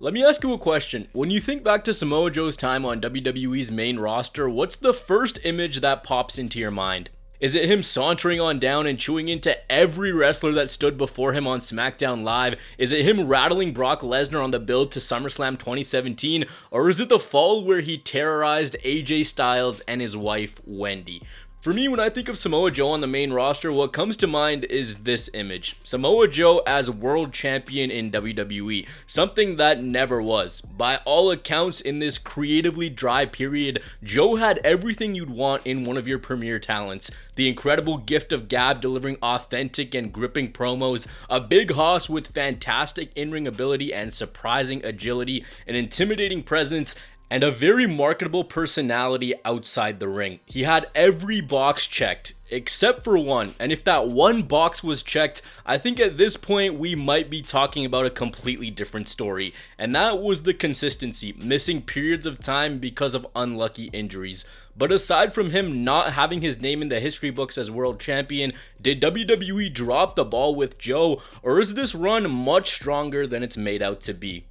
Let me ask you a question. When you think back to Samoa Joe's time on WWE's main roster, what's the first image that pops into your mind? Is it him sauntering on down and chewing into every wrestler that stood before him on SmackDown Live? Is it him rattling Brock Lesnar on the build to SummerSlam 2017? Or is it the fall where he terrorized AJ Styles and his wife, Wendy? For me, when I think of Samoa Joe on the main roster, what comes to mind is this image. Samoa Joe as world champion in WWE, something that never was. By all accounts, in this creatively dry period, Joe had everything you'd want in one of your premier talents. The incredible gift of gab delivering authentic and gripping promos, a big hoss with fantastic in-ring ability and surprising agility, an intimidating presence, and a very marketable personality outside the ring. He had every box checked, except for one, and if that one box was checked, I think at this point we might be talking about a completely different story, and that was the consistency, missing periods of time because of unlucky injuries. But aside from him not having his name in the history books as world champion, did WWE drop the ball with Joe, or is this run much stronger than it's made out to be?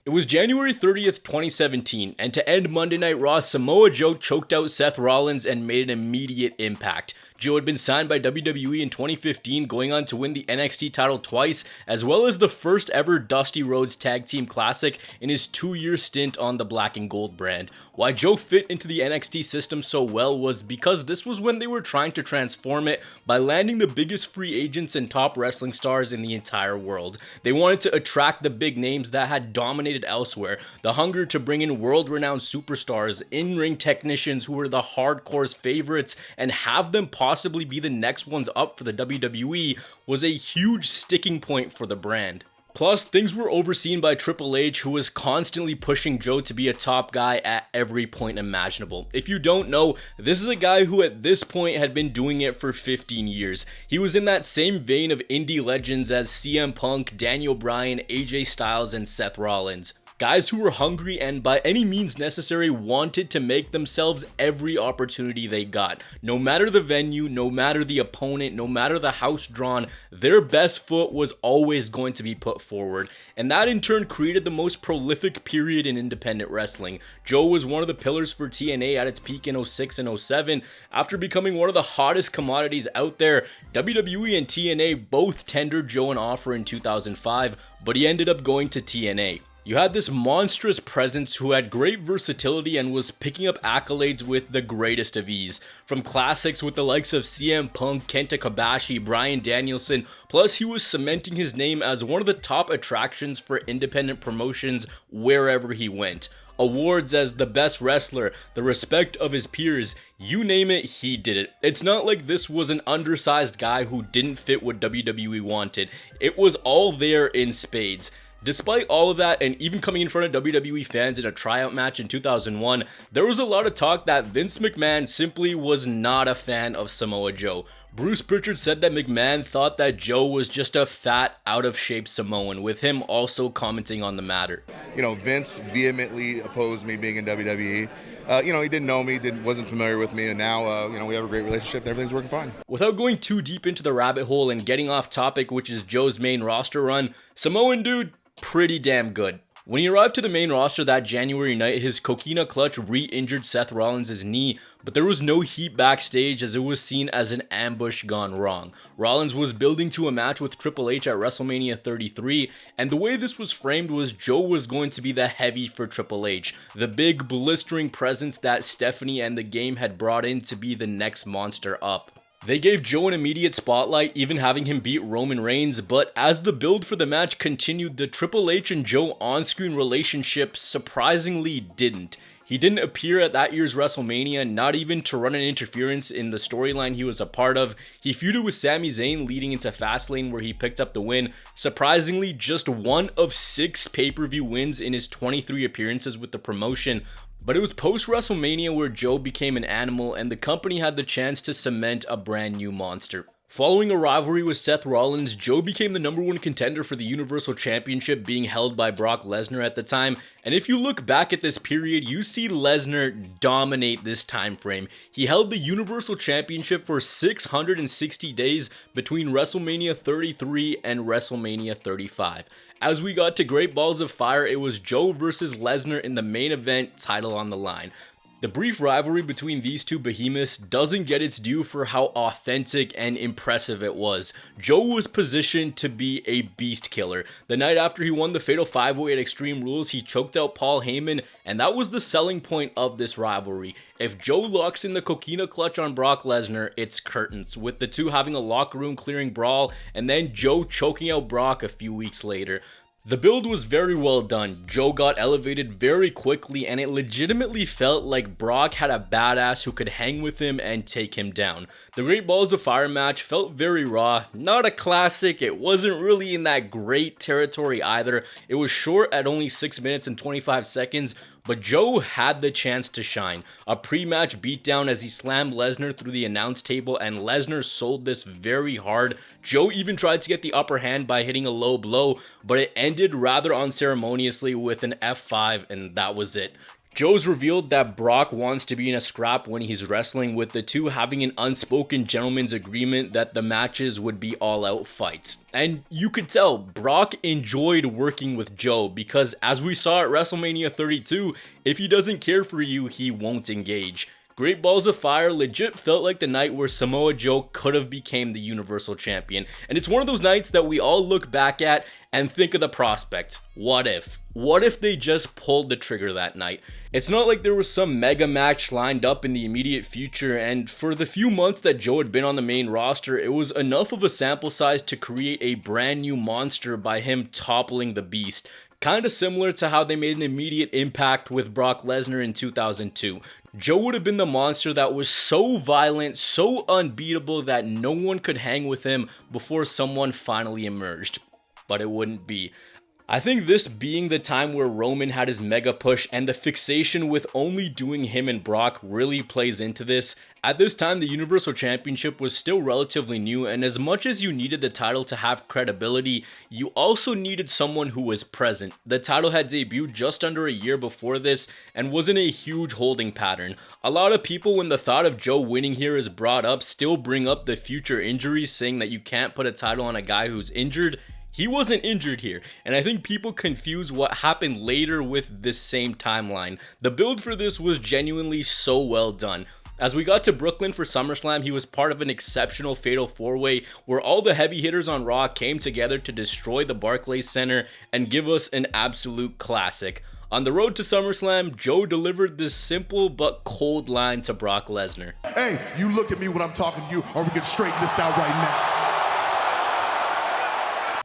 It was January 30th, 2017, and to end Monday Night Raw, Samoa Joe choked out Seth Rollins and made an immediate impact. Joe had been signed by WWE in 2015, going on to win the NXT title twice, as well as the first ever Dusty Rhodes Tag Team Classic in his 2-year stint on the Black and Gold brand. Why Joe fit into the NXT system so well was because this was when they were trying to transform it by landing the biggest free agents and top wrestling stars in the entire world. They wanted to attract the big names that had dominated elsewhere, the hunger to bring in world-renowned superstars, in-ring technicians who were the hardcore's favorites, and have them possibly be the next ones up for the WWE was a huge sticking point for the brand. Plus, things were overseen by Triple H, who was constantly pushing Joe to be a top guy at every point imaginable. If you don't know, this is a guy who at this point had been doing it for 15 years. He was in that same vein of indie legends as CM Punk, Daniel Bryan, AJ Styles, and Seth Rollins. Guys who were hungry and by any means necessary wanted to make themselves every opportunity they got. No matter the venue, no matter the opponent, no matter the house drawn, their best foot was always going to be put forward. And that in turn created the most prolific period in independent wrestling. Joe was one of the pillars for TNA at its peak in 06 and 07. After becoming one of the hottest commodities out there, WWE and TNA both tendered Joe an offer in 2005, but he ended up going to TNA. You had this monstrous presence who had great versatility and was picking up accolades with the greatest of ease. From classics with the likes of CM Punk, Kenta Kobashi, Bryan Danielson, plus he was cementing his name as one of the top attractions for independent promotions wherever he went. Awards as the best wrestler, the respect of his peers, you name it, he did it. It's not like this was an undersized guy who didn't fit what WWE wanted. It was all there in spades. Despite all of that, and even coming in front of WWE fans in a tryout match in 2001, there was a lot of talk that Vince McMahon simply was not a fan of Samoa Joe. Bruce Pritchard said that McMahon thought that Joe was just a fat, out-of-shape Samoan, with him also commenting on the matter. Vince vehemently opposed me being in WWE. He didn't know me, wasn't familiar with me, and now, we have a great relationship and everything's working fine. Without going too deep into the rabbit hole and getting off topic, which is Joe's main roster run, Samoan dude, pretty damn good. When he arrived to the main roster that January night, his coquina clutch re-injured Seth Rollins' knee, but there was no heat backstage as it was seen as an ambush gone wrong. Rollins was building to a match with Triple H at WrestleMania 33, and the way this was framed was Joe was going to be the heavy for Triple H, the big blistering presence that Stephanie and the game had brought in to be the next monster up. They gave Joe an immediate spotlight, even having him beat Roman Reigns, but as the build for the match continued, the Triple H and Joe on-screen relationship surprisingly didn't. He didn't appear at that year's WrestleMania, not even to run an interference in the storyline he was a part of. He feuded with Sami Zayn leading into Fastlane where he picked up the win. Surprisingly, just one of 6 pay-per-view wins in his 23 appearances with the promotion. But it was post-WrestleMania where Joe became an animal and the company had the chance to cement a brand new monster. Following a rivalry with Seth Rollins, Joe became the #1 contender for the Universal Championship, being held by Brock Lesnar at the time. And if you look back at this period, you see Lesnar dominate this time frame. He held the Universal Championship for 660 days between WrestleMania 33 and WrestleMania 35. As we got to Great Balls of Fire, it was Joe versus Lesnar in the main event, title on the line. The brief rivalry between these two behemoths doesn't get its due for how authentic and impressive it was. Joe was positioned to be a beast killer. The night after he won the Fatal 5-Way at Extreme Rules, he choked out Paul Heyman, and that was the selling point of this rivalry. If Joe locks in the Coquina Clutch on Brock Lesnar, it's curtains, with the two having a locker room clearing brawl, and then Joe choking out Brock a few weeks later. The build was very well done. Joe got elevated very quickly, and it legitimately felt like Brock had a badass who could hang with him and take him down. The Great Balls of Fire match felt very raw, not a classic. It wasn't really in that great territory either. It was short at only 6 minutes and 25 seconds, but Joe had the chance to shine. A pre-match beatdown as he slammed Lesnar through the announce table, and Lesnar sold this very hard. Joe even tried to get the upper hand by hitting a low blow, but it ended rather unceremoniously with an F5, and that was it. Joe's revealed that Brock wants to be in a scrap when he's wrestling, with the two having an unspoken gentleman's agreement that the matches would be all-out fights. And you could tell Brock enjoyed working with Joe, because as we saw at WrestleMania 32, if he doesn't care for you, he won't engage. Great Balls of Fire legit felt like the night where Samoa Joe could have became the Universal Champion. And it's one of those nights that we all look back at and think of the prospect. What if? What if they just pulled the trigger that night? It's not like there was some mega match lined up in the immediate future, and for the few months that Joe had been on the main roster, it was enough of a sample size to create a brand new monster by him toppling the Beast. Kinda similar to how they made an immediate impact with Brock Lesnar in 2002. Joe would have been the monster that was so violent, so unbeatable that no one could hang with him before someone finally emerged. But it wouldn't be. I think this being the time where Roman had his mega push and the fixation with only doing him and Brock really plays into this. At this time, the Universal Championship was still relatively new, and as much as you needed the title to have credibility, you also needed someone who was present. The title had debuted just under a year before this and was in a huge holding pattern. A lot of people, when the thought of Joe winning here is brought up, still bring up the future injuries, saying that you can't put a title on a guy who's injured. He wasn't injured here, and I think people confuse what happened later with this same timeline. The build for this was genuinely so well done. As we got to Brooklyn for SummerSlam, he was part of an exceptional Fatal 4-Way where all the heavy hitters on Raw came together to destroy the Barclays Center and give us an absolute classic. On the road to SummerSlam, Joe delivered this simple but cold line to Brock Lesnar. Hey, you look at me when I'm talking to you, or we can straighten this out right now.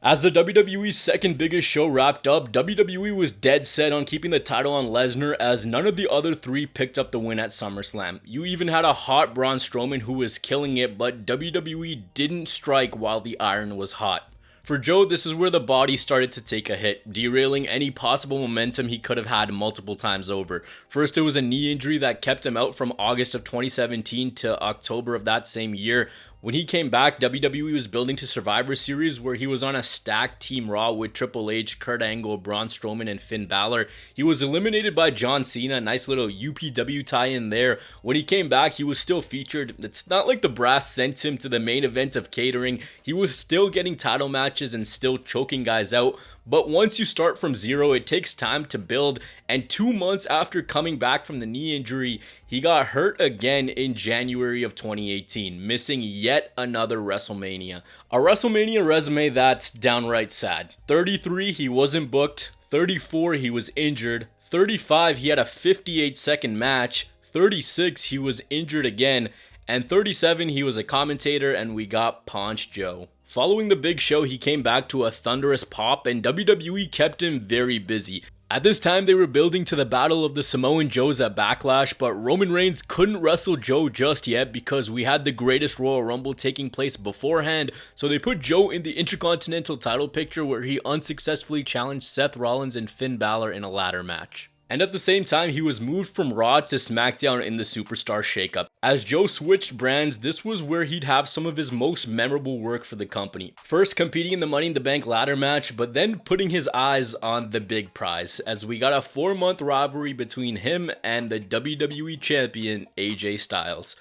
As the WWE's second biggest show wrapped up, WWE was dead set on keeping the title on Lesnar, as none of the other three picked up the win at SummerSlam. You even had a hot Braun Strowman who was killing it, but WWE didn't strike while the iron was hot. For Joe, this is where the body started to take a hit, derailing any possible momentum he could have had multiple times over. First, it was a knee injury that kept him out from August of 2017 to October of that same year. When he came back, WWE was building to Survivor Series, where he was on a stacked Team Raw with Triple H, Kurt Angle, Braun Strowman, and Finn Balor. He was eliminated by John Cena, nice little UPW tie-in there. When he came back, he was still featured. It's not like the brass sent him to the main event of catering. He was still getting title matches and still choking guys out. But once you start from zero, it takes time to build, and 2 months after coming back from the knee injury, he got hurt again in January of 2018, missing yet another WrestleMania. A WrestleMania resume that's downright sad. 33, he wasn't booked. 34, he was injured. 35, he had a 58-second match. 36, he was injured again. And 37, he was a commentator, and we got Paunch Joe. Following the big show, he came back to a thunderous pop, and WWE kept him very busy. At this time, they were building to the Battle of the Samoan Joes at Backlash, but Roman Reigns couldn't wrestle Joe just yet because we had the greatest Royal Rumble taking place beforehand, so they put Joe in the Intercontinental title picture where he unsuccessfully challenged Seth Rollins and Finn Balor in a ladder match. And at the same time, he was moved from Raw to SmackDown in the Superstar Shakeup. As Joe switched brands, this was where he'd have some of his most memorable work for the company. First competing in the Money in the Bank ladder match, but then putting his eyes on the big prize, as we got a 4-month rivalry between him and the WWE Champion AJ Styles.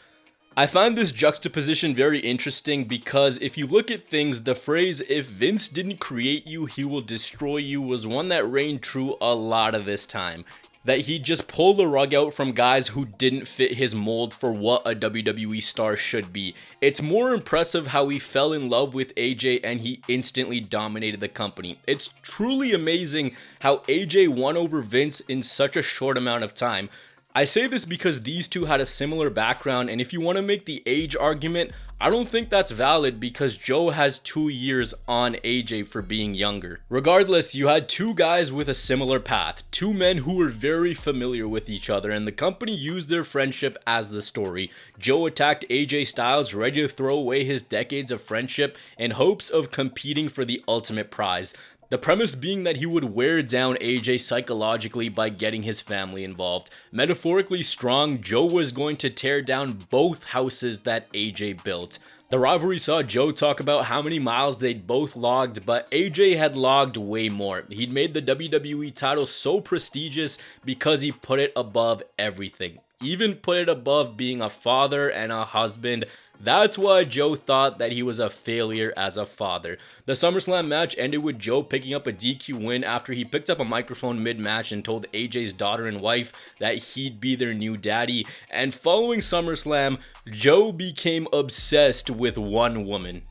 I find this juxtaposition very interesting because if you look at things, the phrase, "if Vince didn't create you, he will destroy you," was one that reigned true a lot of this time. That he'd just pull the rug out from guys who didn't fit his mold for what a WWE star should be. It's more impressive how he fell in love with AJ and he instantly dominated the company. It's truly amazing how AJ won over Vince in such a short amount of time. I say this because these two had a similar background, and if you want to make the age argument, I don't think that's valid because Joe has 2 years on AJ for being younger. Regardless, you had two guys with a similar path, two men who were very familiar with each other, and the company used their friendship as the story. Joe attacked AJ Styles, ready to throw away his decades of friendship in hopes of competing for the ultimate prize. The premise being that he would wear down AJ psychologically by getting his family involved. Metaphorically strong, Joe was going to tear down both houses that AJ built. The rivalry saw Joe talk about how many miles they'd both logged, but AJ had logged way more. He'd made the WWE title so prestigious because he put it above everything. Even put it above being a father and a husband. That's why Joe thought that he was a failure as a father. The SummerSlam match ended with Joe picking up a DQ win after he picked up a microphone mid-match and told AJ's daughter and wife that he'd be their new daddy. And following SummerSlam, Joe became obsessed with one woman.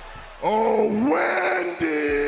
Oh, Wendy!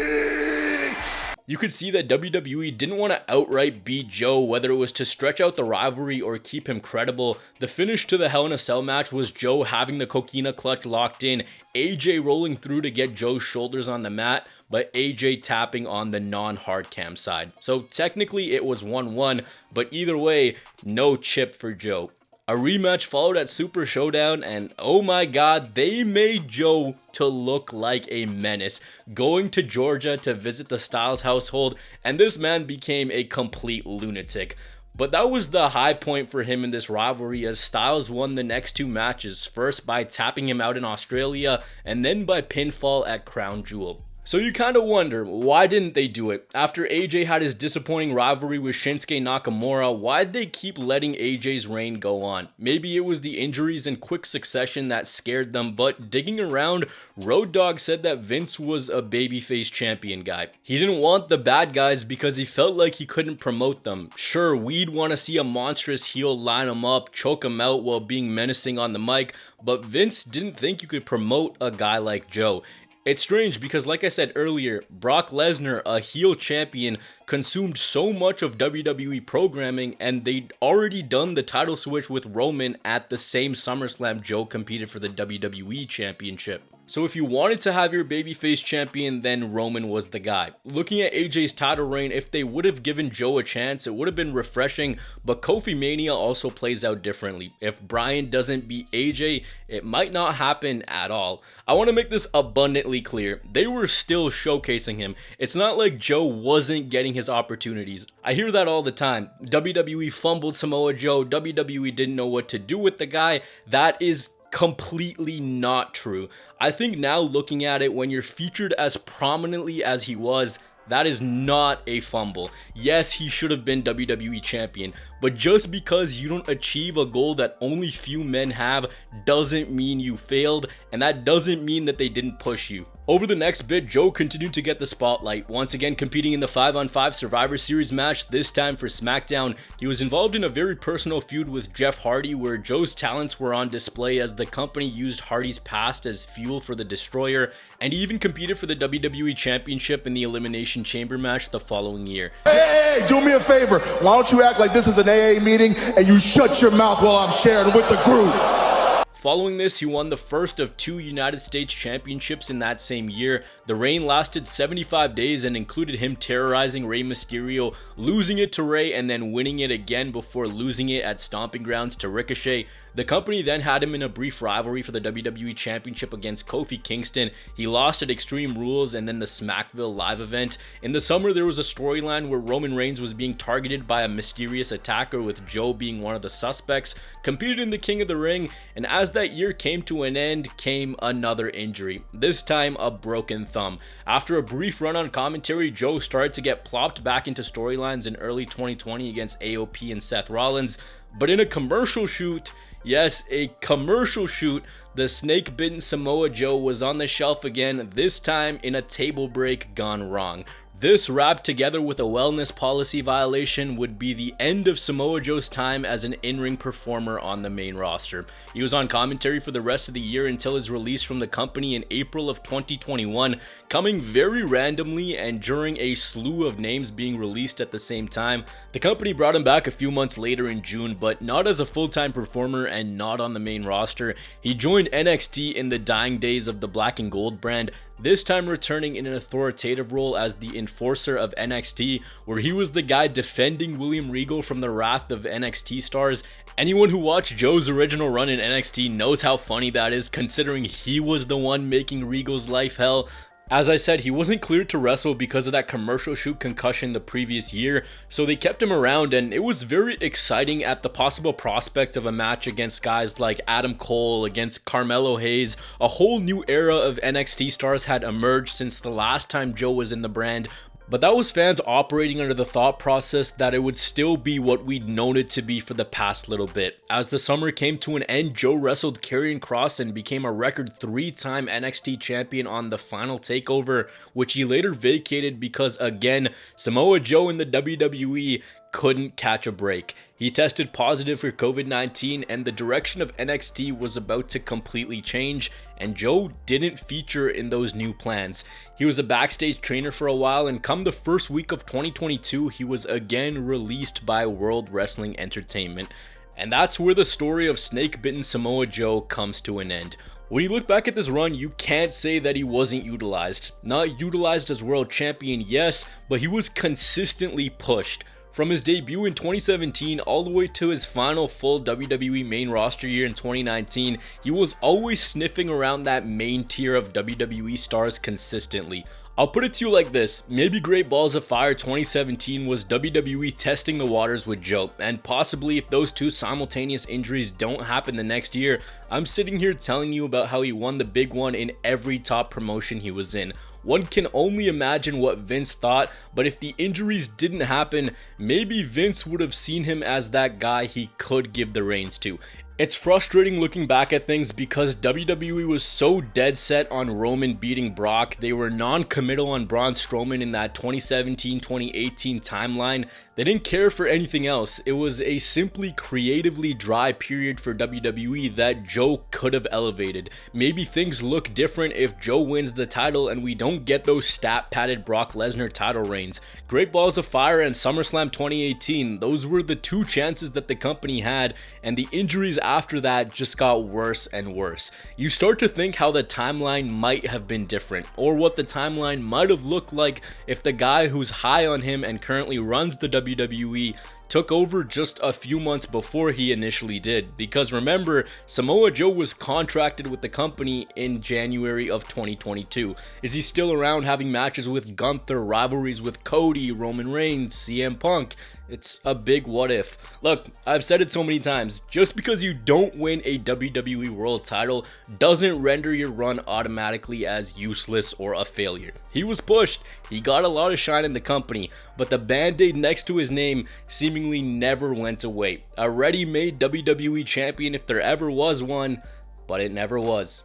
You could see that WWE didn't want to outright beat Joe, whether it was to stretch out the rivalry or keep him credible. The finish to the Hell in a Cell match was Joe having the coquina clutch locked in, AJ rolling through to get Joe's shoulders on the mat, but AJ tapping on the non-hard cam side. So technically it was 1-1, but either way, no chip for Joe. A rematch followed at Super Showdown, and oh my god, they made Joe to look like a menace, going to Georgia to visit the Styles household, and this man became a complete lunatic. But that was the high point for him in this rivalry, as Styles won the next two matches, first by tapping him out in Australia, and then by pinfall at Crown Jewel. So you kind of wonder, why didn't they do it? After AJ had his disappointing rivalry with Shinsuke Nakamura, why'd they keep letting AJ's reign go on? Maybe it was the injuries in quick succession that scared them, but digging around, Road Dogg said that Vince was a babyface champion guy. He didn't want the bad guys because he felt like he couldn't promote them. Sure, we'd want to see a monstrous heel line him up, choke him out while being menacing on the mic, but Vince didn't think you could promote a guy like Joe. It's strange because, like I said earlier, Brock Lesnar, a heel champion, consumed so much of WWE programming, and they'd already done the title switch with Roman at the same SummerSlam Joe competed for the WWE Championship. So if you wanted to have your babyface champion, then Roman was the guy. Looking at AJ's title reign, if they would have given Joe a chance, it would have been refreshing, but Kofi Mania also plays out differently. If Bryan doesn't beat AJ, it might not happen at all. I want to make this abundantly clear. They were still showcasing him. It's not like Joe wasn't getting his opportunities. I hear that all the time. WWE fumbled Samoa Joe. WWE didn't know what to do with the guy. That is completely not true. I think now looking at it, when you're featured as prominently as he was, that is not a fumble. Yes, he should have been WWE champion, but just because you don't achieve a goal that only few men have doesn't mean you failed, and that doesn't mean that they didn't push you. Over the next bit, Joe continued to get the spotlight, once again competing in the 5-on-5 Survivor Series match, this time for SmackDown. He was involved in a very personal feud with Jeff Hardy, where Joe's talents were on display as the company used Hardy's past as fuel for the Destroyer, and he even competed for the WWE Championship in the Elimination Chamber match the following year. Hey, do me a favor. Why don't you act like this is an AA meeting and you shut your mouth while I'm sharing with the group? Following this, he won the first of 2 United States Championships in that same year. The reign lasted 75 days and included him terrorizing Rey Mysterio, losing it to Rey, and then winning it again before losing it at Stomping Grounds to Ricochet. The company then had him in a brief rivalry for the WWE Championship against Kofi Kingston. He lost at Extreme Rules and then the Smackville live event. In the summer, there was a storyline where Roman Reigns was being targeted by a mysterious attacker, with Joe being one of the suspects, competed in the King of the Ring, and as that year came to an end, came another injury, this time a broken thumb. After a brief run on commentary, Joe started to get plopped back into storylines in early 2020 against AOP and Seth Rollins, but in a commercial shoot, yes, a commercial shoot, the snake-bitten Samoa Joe was on the shelf again, this time in a table break gone wrong. This, wrapped together with a wellness policy violation, would be the end of Samoa Joe's time as an in-ring performer on the main roster. He was on commentary for the rest of the year until his release from the company in April of 2021, coming very randomly and during a slew of names being released at the same time. The company brought him back a few months later in June, but not as a full-time performer and not on the main roster. He joined NXT in the dying days of the Black and Gold brand, this time returning in an authoritative role as the enforcer of NXT, where he was the guy defending William Regal from the wrath of NXT stars. Anyone who watched Joe's original run in NXT knows how funny that is, considering he was the one making Regal's life hell. As I said, he wasn't cleared to wrestle because of that commercial shoot concussion the previous year, so they kept him around, and it was very exciting at the possible prospect of a match against guys like Adam Cole, against Carmelo Hayes. A whole new era of NXT stars had emerged since the last time Joe was in the brand, but that was fans operating under the thought process that it would still be what we'd known it to be for the past little bit. As the summer came to an end, Joe wrestled Karrion Kross and became a record 3-time NXT champion on the final takeover, which he later vacated because, again, Samoa Joe in the WWE couldn't catch a break. He tested positive for COVID-19 and the direction of NXT was about to completely change, and Joe didn't feature in those new plans. He was a backstage trainer for a while, and come the first week of 2022, he was again released by World Wrestling Entertainment. And that's where the story of snake-bitten Samoa Joe comes to an end. When you look back at this run, you can't say that he wasn't utilized. Not utilized as world champion, yes, but he was consistently pushed. From his debut in 2017 all the way to his final full WWE main roster year in 2019, he was always sniffing around that main tier of WWE stars consistently. I'll put it to you like this, maybe Great Balls of Fire 2017 was WWE testing the waters with Joe, and possibly if those two simultaneous injuries don't happen the next year, I'm sitting here telling you about how he won the big one in every top promotion he was in. One can only imagine what Vince thought, but if the injuries didn't happen, maybe Vince would have seen him as that guy he could give the reins to. It's frustrating looking back at things because WWE was so dead set on Roman beating Brock. They were non-committal on Braun Strowman in that 2017-2018 timeline. They didn't care for anything else. It was a simply creatively dry period for WWE that Joe could have elevated. Maybe things look different if Joe wins the title and we don't get those stat-padded Brock Lesnar title reigns. Great Balls of Fire and SummerSlam 2018, those were the two chances that the company had, and the injuries after that just got worse and worse. You start to think how the timeline might have been different, or what the timeline might have looked like if the guy who's high on him and currently runs the WWE took over just a few months before he initially did. Because remember, Samoa Joe was contracted with the company in January of 2022. Is he still around having matches with Gunther, rivalries with Cody, Roman Reigns, CM Punk? It's a big what if. Look, I've said it so many times, just because you don't win a WWE World title doesn't render your run automatically as useless or a failure. He was pushed, he got a lot of shine in the company, but the band-aid next to his name seemingly never went away. A ready-made WWE champion if there ever was one, but it never was.